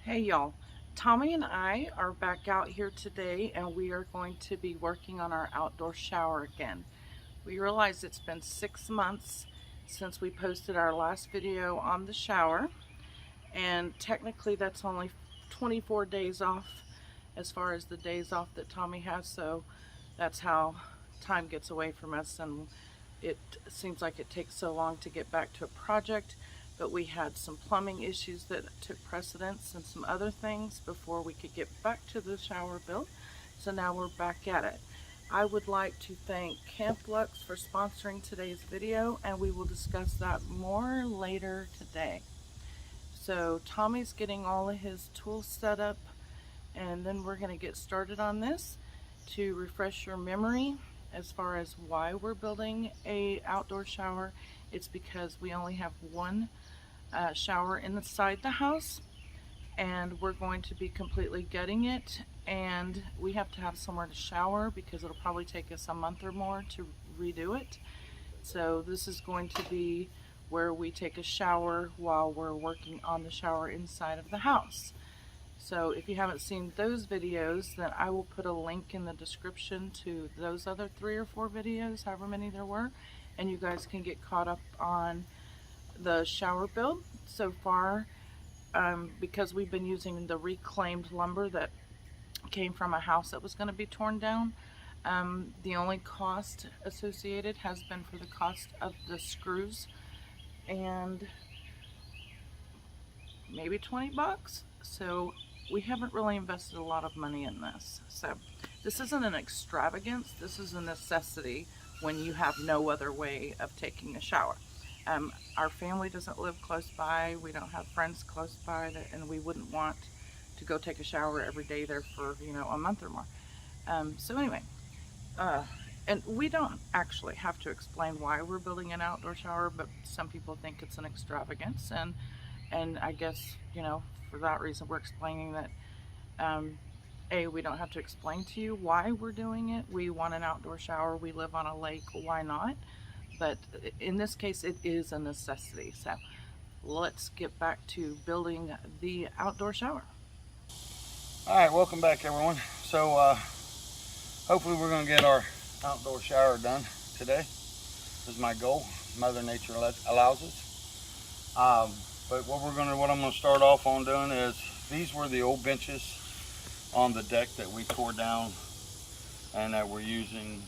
Hey y'all, Tommy and I are back out here today and we are going to be working on our outdoor shower again. We realize it's been 6 months since we posted our last video on the shower, and technically that's only 24 days off as far as the days off that Tommy has, so that's how time gets away from us, and it seems like it takes so long to get back to a project. But we had some plumbing issues that took precedence and some other things before we could get back to the shower build. So now we're back at it. I would like to thank Camp Lux for sponsoring today's video, and we will discuss that more later today. So Tommy's getting all of his tools set up, and then we're going to get started on this. To refresh your memory as far as why we're building a outdoor shower, it's because we only have one shower inside the house, and we're going to be completely gutting it, and we have to have somewhere to shower because it'll probably take us a month or more to redo it. So this is going to be where we take a shower while we're working on the shower inside of the house. So if you haven't seen those videos, then I will put a link in the description to those other 3 or 4 videos, however many there were, and you guys can get caught up on the shower build so far. Because we've been using the reclaimed lumber that came from a house that was going to be torn down, the only cost associated has been for the cost of the screws, and maybe 20 bucks. So we haven't really invested a lot of money in this. So this isn't an extravagance, this is a necessity when you have no other way of taking a shower. Our family doesn't live close by, we don't have friends close by, and we wouldn't want to go take a shower every day there for, a month or more. So anyway, and we don't actually have to explain why we're building an outdoor shower, but some people think it's an extravagance, and I guess, for that reason we're explaining that, we don't have to explain to you why we're doing it. We want an outdoor shower, we live on a lake, why not? But in this case it is a necessity. So let's get back to building the outdoor shower. Alright, welcome back everyone. So hopefully we're going to get our outdoor shower done today. This is my goal. Mother Nature allows us. But what I'm going to start off on doing is, these were the old benches on the deck that we tore down and that we're using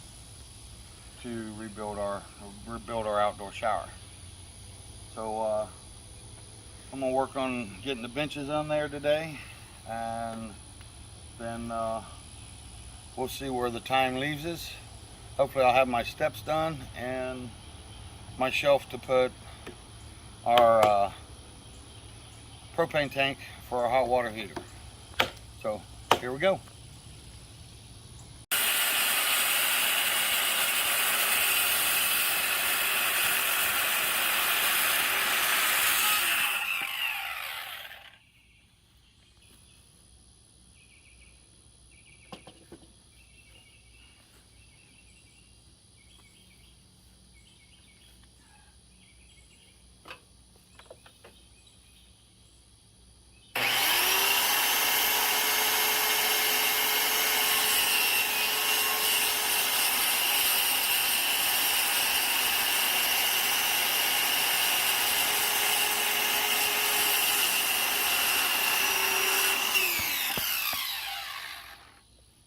to rebuild our outdoor shower. So I'm going to work on getting the benches on there today, and then we'll see where the time leaves us. Hopefully I'll have my steps done and my shelf to put our propane tank for our hot water heater. So here we go.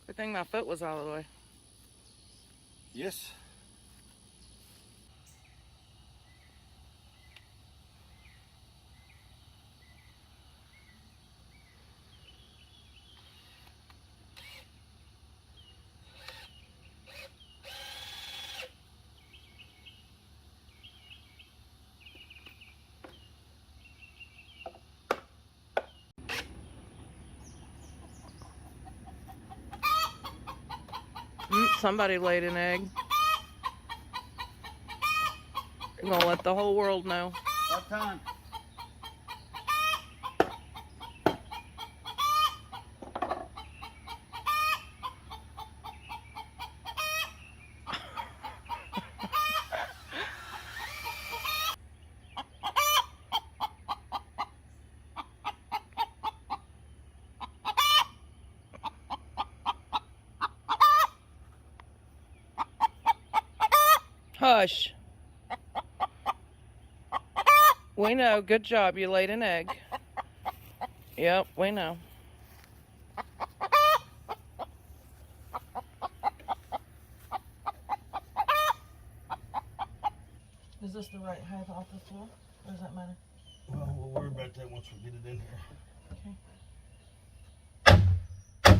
Good thing my foot was out of the way. Yes. Somebody laid an egg. You're gonna let the whole world know. What time? Hush. We know. Good job. You laid an egg. Yep, we know. Is this the right height off the floor? Or does that matter? Well, we'll worry about that once we get it in here. Okay.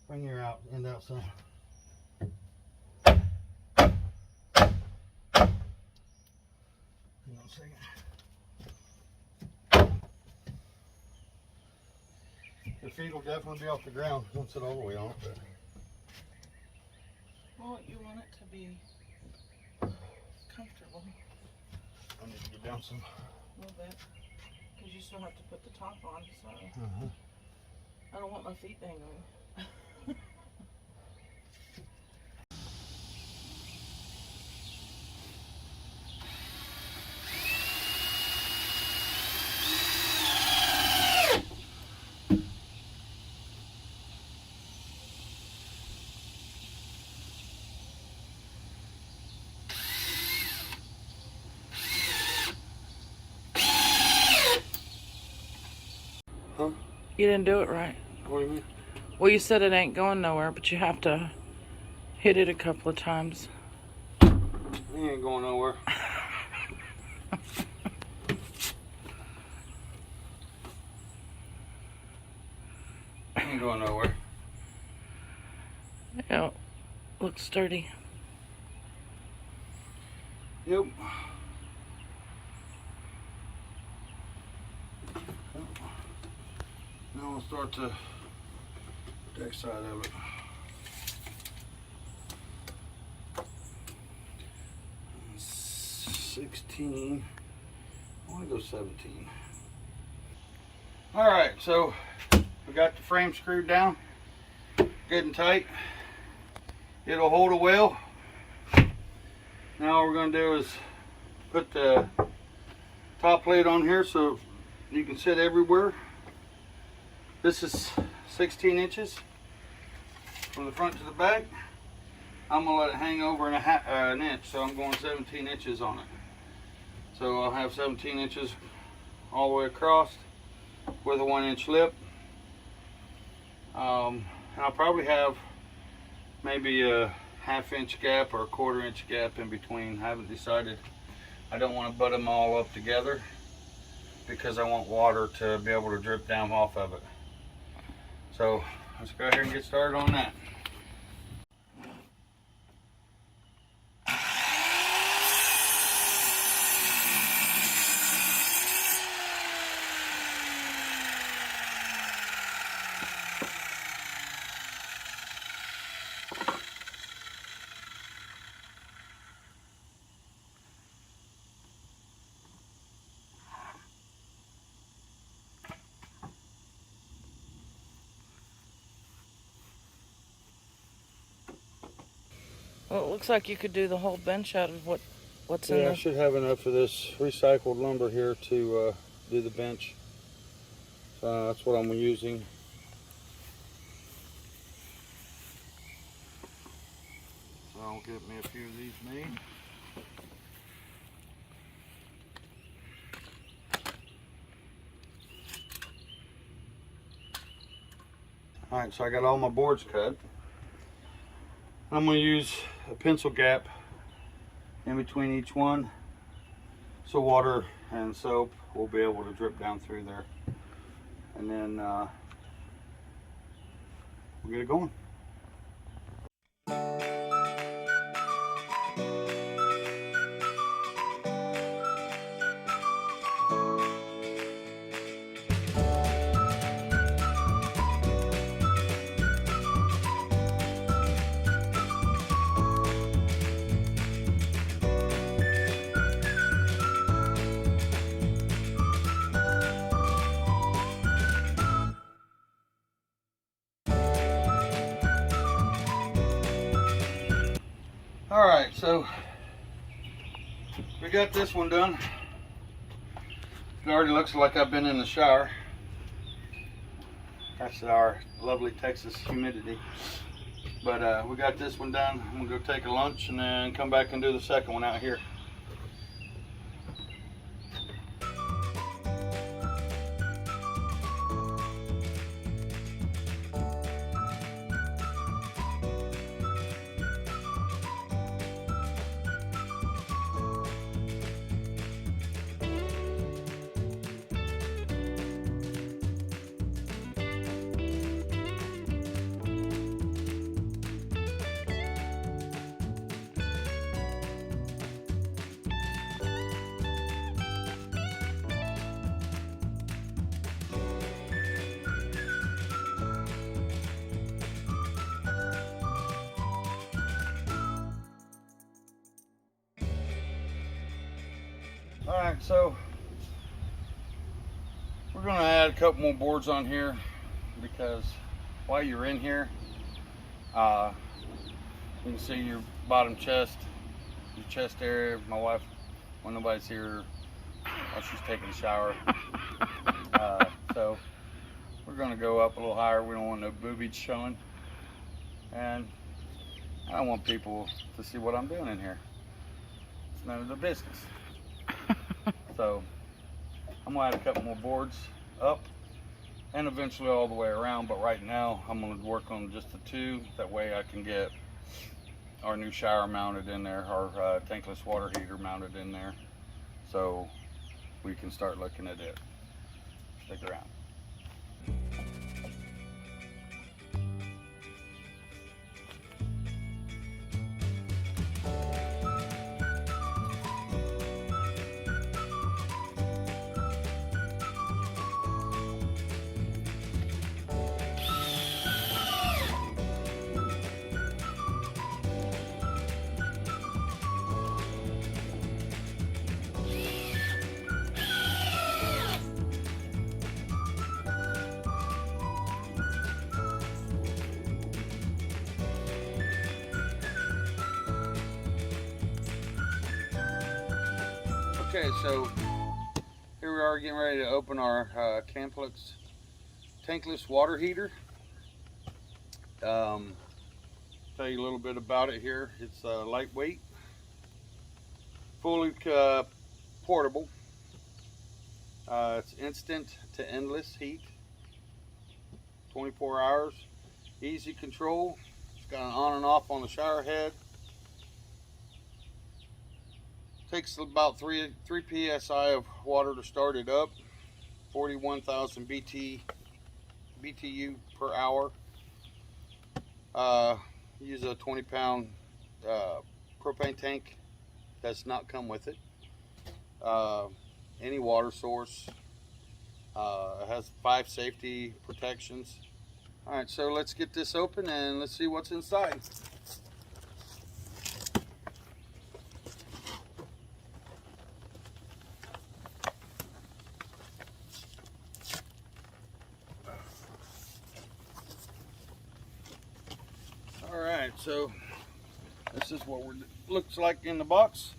Bring your end out some. Hang on a second. Your feet will definitely be off the ground once it's all the way on. Well, you want it to be comfortable I need to get down some. a little bit. Because you still have to put the top on, so I don't want my feet dangling. Huh? You didn't do it right. What do you mean? Well, you said it ain't going nowhere, but you have to hit it a couple of times. He ain't going nowhere. He ain't going nowhere. Yeah, looks sturdy. Yep. Now we'll start the deck side of it. And 16. I want to go 17. All right, so we got the frame screwed down, good and tight. It'll hold it well. Now what we're going to do is put the top lid on here so you can sit everywhere. This is 16 inches from the front to the back. I'm going to let it hang over an inch, so I'm going 17 inches on it. So I'll have 17 inches all the way across with a 1-inch lip. And I'll probably have maybe a half-inch gap or a quarter-inch gap in between. I haven't decided. I don't want to butt them all up together because I want water to be able to drip down off of it. So let's go ahead and get started on that. Well, it looks like you could do the whole bench out of what's in Yeah, I there. should have enough of this recycled lumber here to do the bench. So that's what I'm using. So I'll get me a few of these made. All right, so I got all my boards cut. I'm going to use a pencil gap in between each one so water and soap will be able to drip down through there. And then we'll get it going. All right, so we got this one done. It already looks like I've been in the shower. That's our lovely Texas humidity. But we got this one done. I'm gonna go take a lunch and then come back and do the second one out here. All right, so we're gonna add a couple more boards on here because while you're in here, you can see your bottom chest, your chest area. My wife, when nobody's here, while she's taking a shower. So we're gonna go up a little higher. We don't want no boobies showing, and I don't want people to see what I'm doing in here. It's none of their business. So I'm gonna add a couple more boards up and eventually all the way around, but right now I'm gonna work on just the two. That way I can get our new shower mounted in there, our tankless water heater mounted in there, so we can start looking at it. Stick around. Okay, so here we are getting ready to open our Camplex tankless water heater. Tell you a little bit about it here. It's lightweight, fully portable. It's instant to endless heat, 24 hours, easy control. It's got an on and off on the shower head. Takes about 3 psi of water to start it up. 41,000 BTU per hour. Use a 20-pound propane tank. Does not come with it. Any water source. It has 5 safety protections. All right, so let's get this open and let's see what's inside. Alright, so this is what it looks like in the box.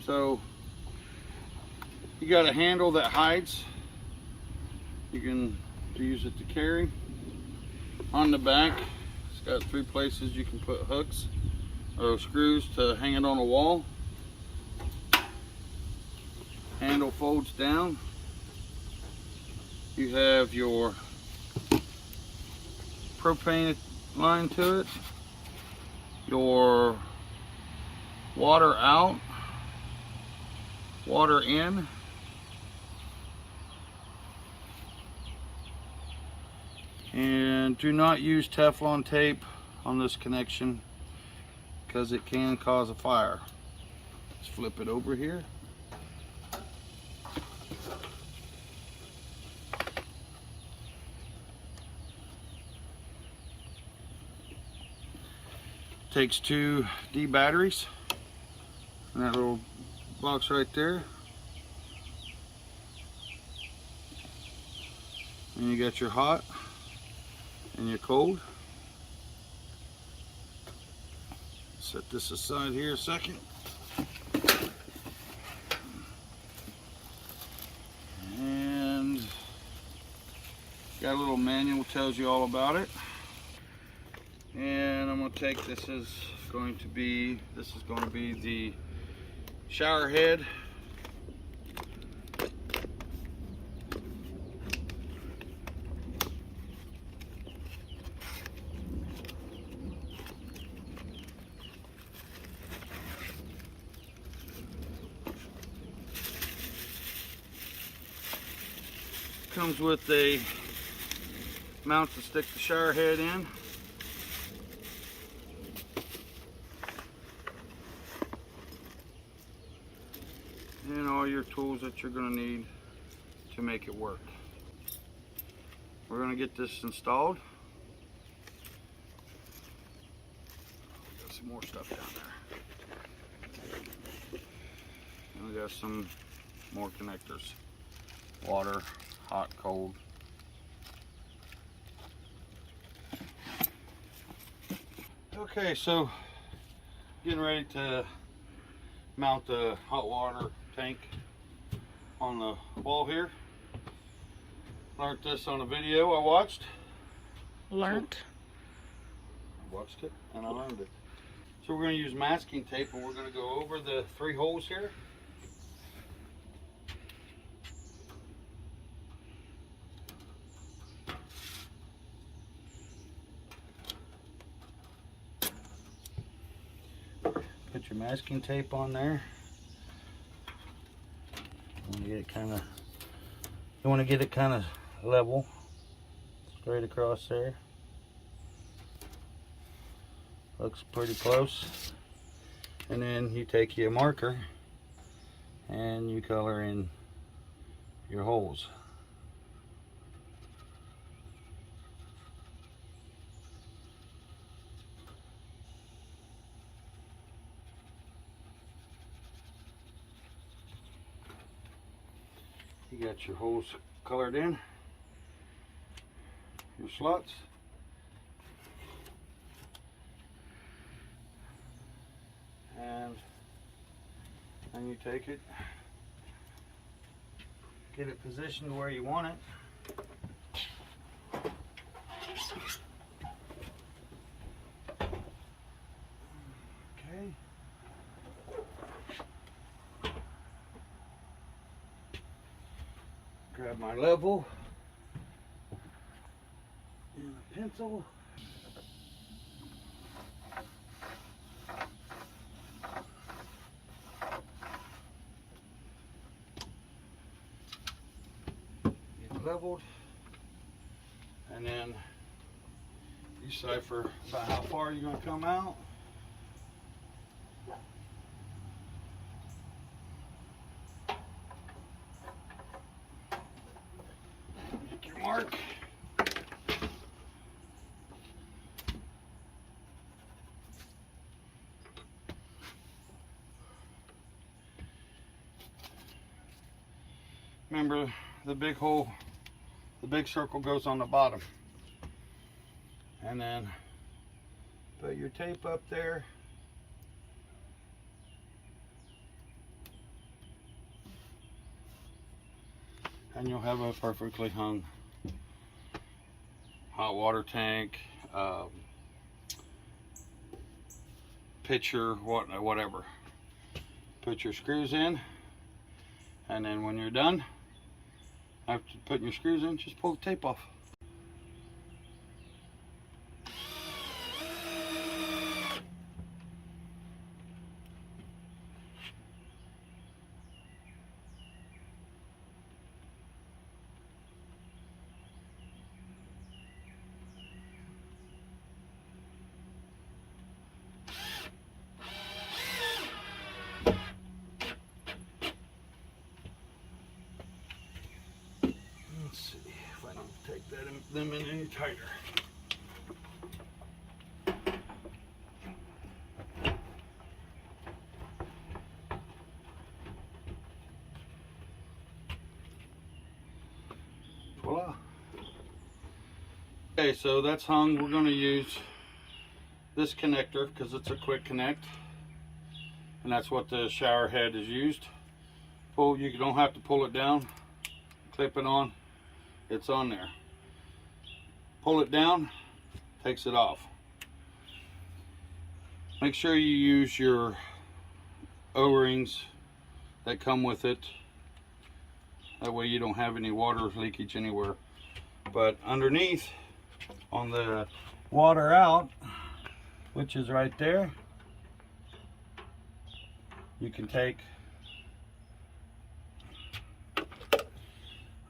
So you got a handle that hides. You can use it to carry. On the back, it's got 3 places you can put hooks or screws to hang it on a wall. Handle folds down. You have your propane line to it, your water out, water in, and do not use Teflon tape on this connection because it can cause a fire. Let's flip it over here. Takes 2 D batteries, and that little box right there. And you got your hot and your cold. Set this aside here a second. And got a little manual tells you all about it. And I'm going to take this is going to be the shower head. Comes with a mount to stick the shower head in. And all your tools that you're going to need to make it work. We're going to get this installed. Got some more stuff down there. And we got some more connectors. Water, hot, cold. Okay, so getting ready to mount the hot water tank on the wall here. Learned this on a video I watched. I watched it and I learned it. So we're going to use masking tape and we're going to go over the 3 holes here. Put your masking tape on there. You want to get it kind of level, straight across there. Looks pretty close. And then you take your marker and you color in your holes. You got your holes colored in, your slots. And then you take it, get it positioned where you want it. Okay. Grab my level and a pencil. Get leveled, and then you decipher about how far you're going to come out. Mark. Remember, the big hole, the big circle goes on the bottom. And then put your tape up there. And you'll have a perfectly hung hot water tank, pitcher, whatever. Put your screws in, and then when you're done, after putting your screws in, just pull the tape off. Let's see if I don't take them in any tighter. Okay, so that's hung. We're going to use this connector because it's a quick connect, and that's what the shower head is used. You don't have to pull it down, clip it on, it's on there. Pull it down, takes it off. Make sure you use your O-rings that come with it. That way you don't have any water leakage anywhere. But underneath, on the water out, which is right there, you can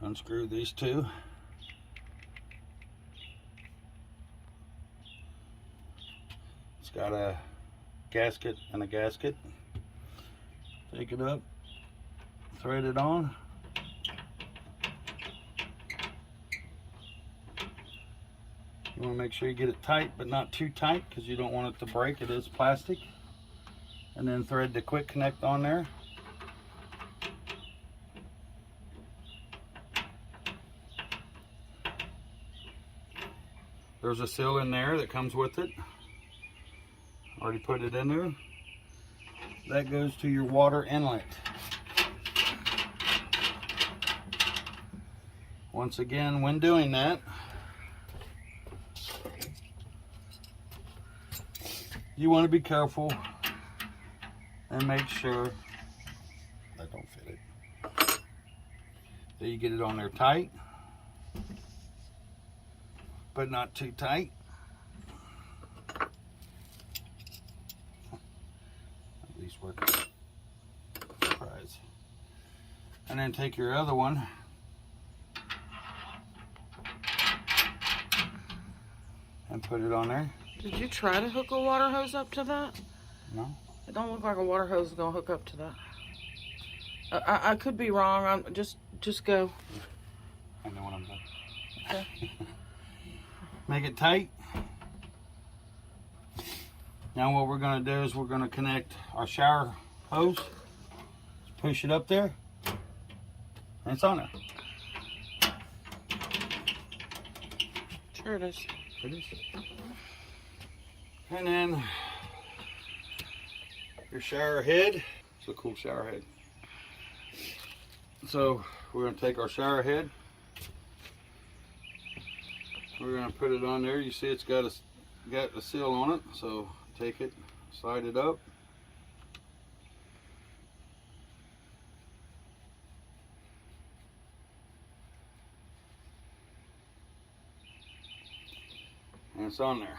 unscrew these two. It's got a gasket and a gasket. Take it up, thread it on. You want to make sure you get it tight, but not too tight because you don't want it to break. It is plastic. And then thread the quick connect on there. There's a seal in there that comes with it. Already put it in there. That goes to your water inlet. Once again, when doing that, you want to be careful and make sure that don't fit it. So you get it on there tight, but not too tight. At least work surprise. And then take your other one and put it on there. Did you try to hook a water hose up to that? No. It don't look like a water hose is gonna hook up to that. I could be wrong. I'm just go. I know what I'm doing. Okay. Make it tight. Now what we're going to do is we're going to connect our shower hose. Just push it up there. And it's on there. Sure it is. It is. And then your shower head. It's a cool shower head. So we're going to take our shower head. We're going to put it on there. You see it's got a seal on it. So take it, slide it up. And it's on there.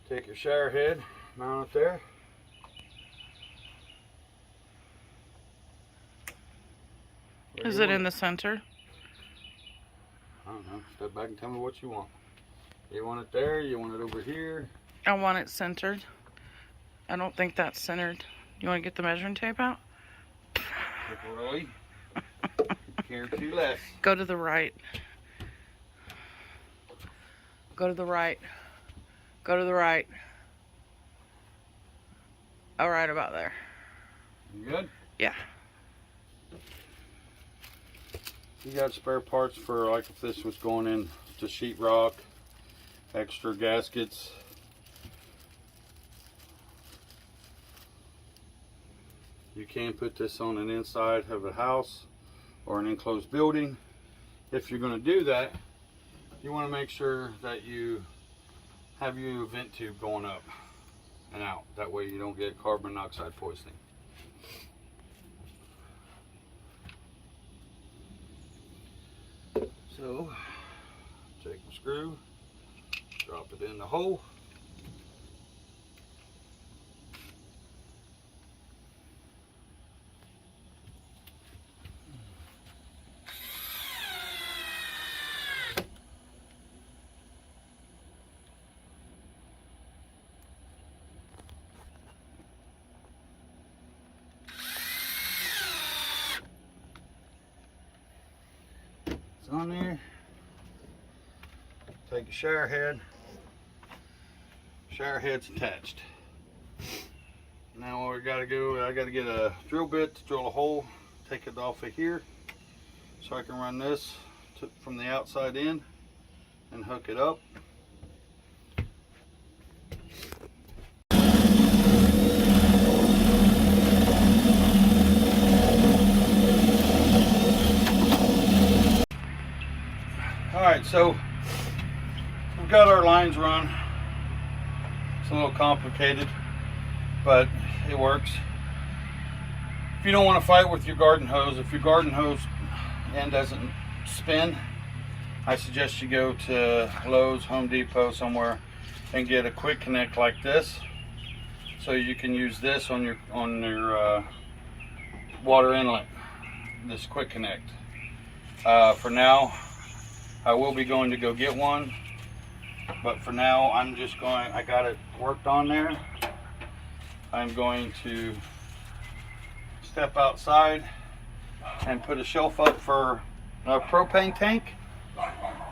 Take your shower head, mount it there. Is it in the center? I don't know. Step back and tell me what you want. You want it there? You want it over here? I want it centered. I don't think that's centered. You want to get the measuring tape out? Really? Care too less. Go to the right. Go to the right. Go to the right. All right, about there. You good? Yeah. You got spare parts for, like, if this was going in to sheetrock, extra gaskets. You can put this on an inside of a house or an enclosed building. If you're going to do that, you want to make sure that you have your vent tube going up and out. That way you don't get carbon monoxide poisoning. So, take the screw, drop it in the hole. It's on there. Take a shower head. Shower head's attached. Now what we gotta go, I gotta get a drill bit to drill a hole, take it off of here, so I can run this from the outside in and hook it up. Alright, so we've got our lines run. It's a little complicated, but it works. If you don't want to fight with your garden hose, if your garden hose end doesn't spin, I suggest you go to Lowe's, Home Depot, somewhere and get a quick connect like this, so you can use this on your water inlet, this quick connect. For now, I will be going to go get one, but for now I'm just going, I got it worked on there. I'm going to step outside and put a shelf up for a propane tank.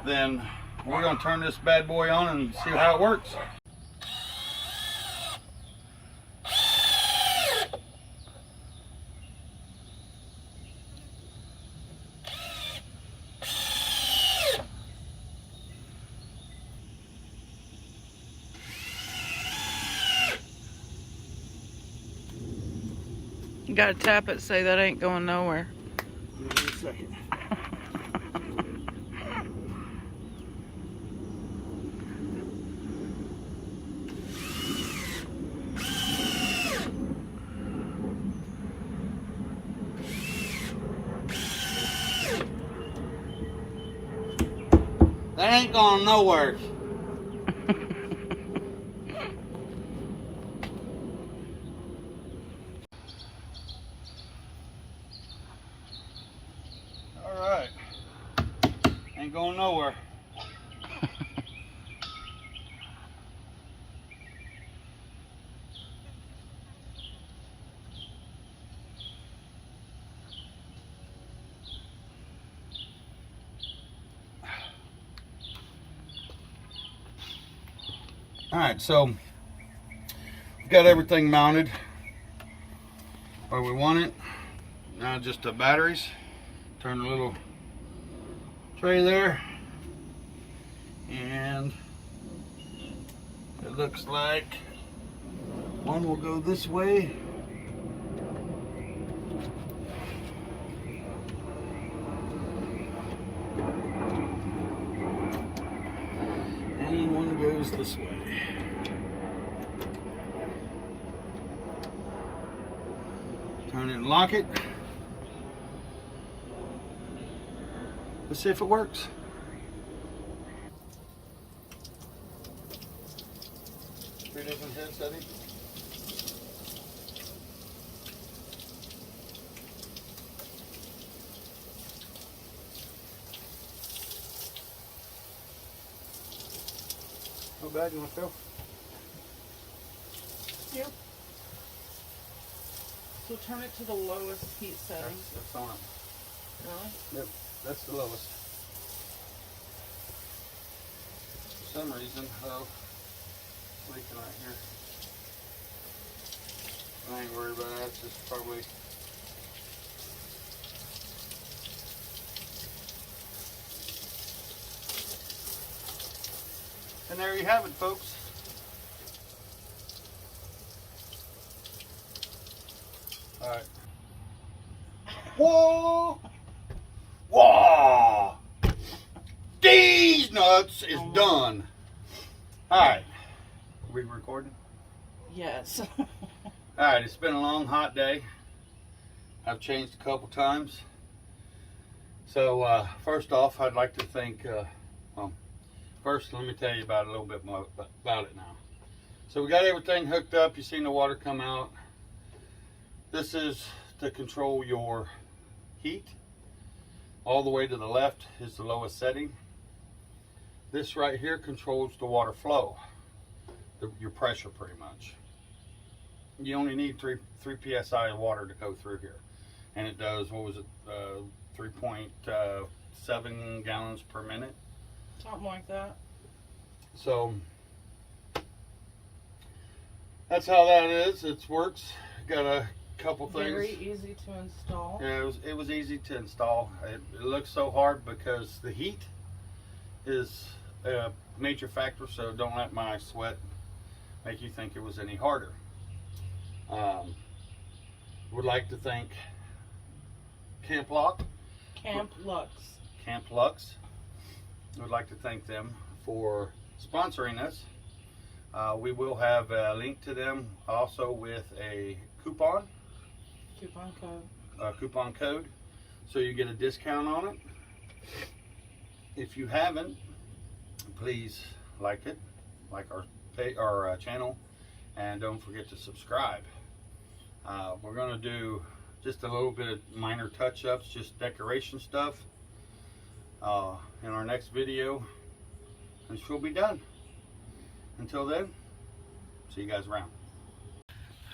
Then we're going to turn this bad boy on and see how it works. You gotta tap it, say that ain't going nowhere. Give me a second. That ain't going nowhere. Alright. Ain't going nowhere. Alright, so we've got everything mounted where we want it. Now just the batteries. Turn the little tray there, and it looks like one will go this way. And one goes this way. Turn it and lock it. Let's see if it works. Three different head settings. How bad you want to go? Yep. So turn it to the lowest heat setting. That's on it. Really? Yep, that's the lowest. For some reason, oh, it's leaking right here. I ain't worried about that, it's just probably. And there you have it, folks. Alright. Whoa! Whoa! These nuts is done. Alright. Are we recording? Yes. Alright, it's been a long, hot day. I've changed a couple times. So, first off, I'd like to thank, first let me tell you about a little bit more about it now. So we got everything hooked up. You've seen the water come out. This is to control your heat. All the way to the left is the lowest setting. This right here controls the water flow, your pressure pretty much. You only need 3 psi of water to go through here. And it does, what was it, 3.7 gallons per minute. Something like that. So that's how that is. It works. Got a couple things. Very easy to install. Yeah, it was easy to install. It looks so hard because the heat is a major factor, so don't let my sweat make you think it was any harder. Would like to thank Camp Lux. Would like to thank them for sponsoring us. We will have a link to them also with a coupon code, so you get a discount on it. If you haven't, please like our channel, and don't forget to subscribe. We're going to do just a little bit of minor touch-ups, just decoration stuff in our next video, and she'll be done. Until then, see you guys around.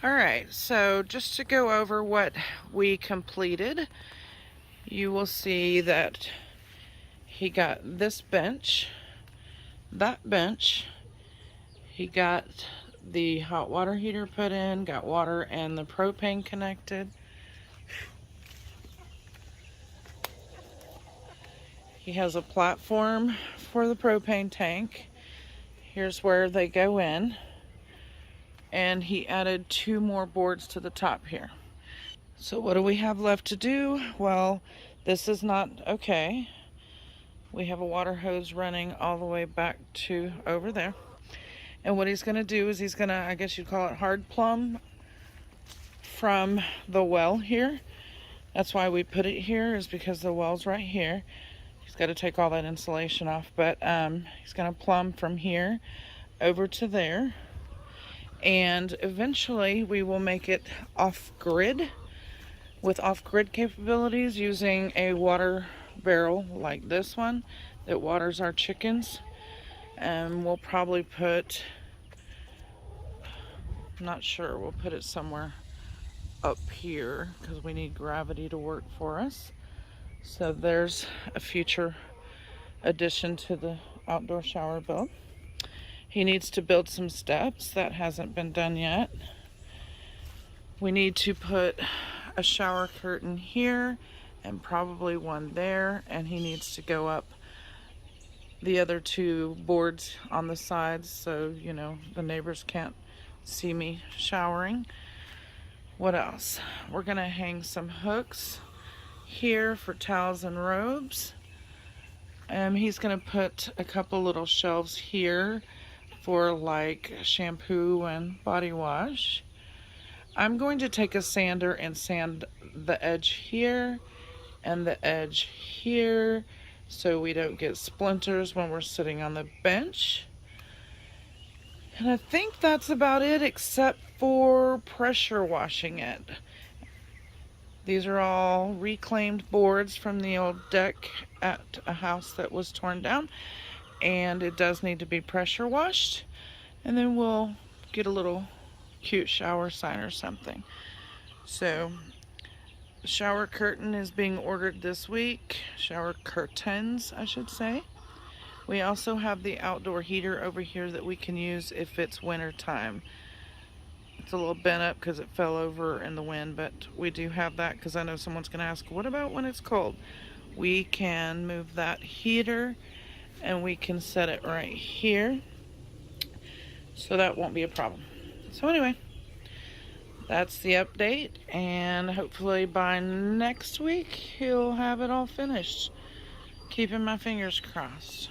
Alright, so just to go over what we completed, you will see that he got this bench, that bench, he got the hot water heater put in, got water and the propane connected. He has a platform for the propane tank. Here's where they go in. And he added 2 more boards to the top here. So what do we have left to do? Well, this is not okay. We have a water hose running all the way back to over there. And what he's going to do is he's going to, I guess you'd call it hard plumb from the well here. That's why we put it here, is because the well's right here. He's got to take all that insulation off, but he's going to plumb from here over to there. And eventually we will make it off-grid, with off-grid capabilities, using a water barrel like this one that waters our chickens. And we'll probably put, I'm not sure, we'll put it somewhere up here because we need gravity to work for us. So there's a future addition to the outdoor shower build. He needs to build some steps. That hasn't been done yet. We need to put a shower curtain here and probably one there, and he needs to go up the other 2 boards on the sides so, you know, the neighbors can't see me showering. What else? We're gonna hang some hooks here for towels and robes. He's gonna put a couple little shelves here for like shampoo and body wash. I'm going to take a sander and sand the edge here and the edge here so we don't get splinters when we're sitting on the bench. And I think that's about it, except for pressure washing it. These are all reclaimed boards from the old deck at a house that was torn down, and it does need to be pressure washed, and then we'll get a little cute shower sign or something. So the shower curtain is being ordered this week. Shower curtains, I should say. We also have the outdoor heater over here that we can use if it's winter time. It's a little bent up because it fell over in the wind, but we do have that because I know someone's going to ask, what about when it's cold? We can move that heater and we can set it right here, so that won't be a problem. So anyway, that's the update, and hopefully by next week he'll have it all finished. Keeping my fingers crossed.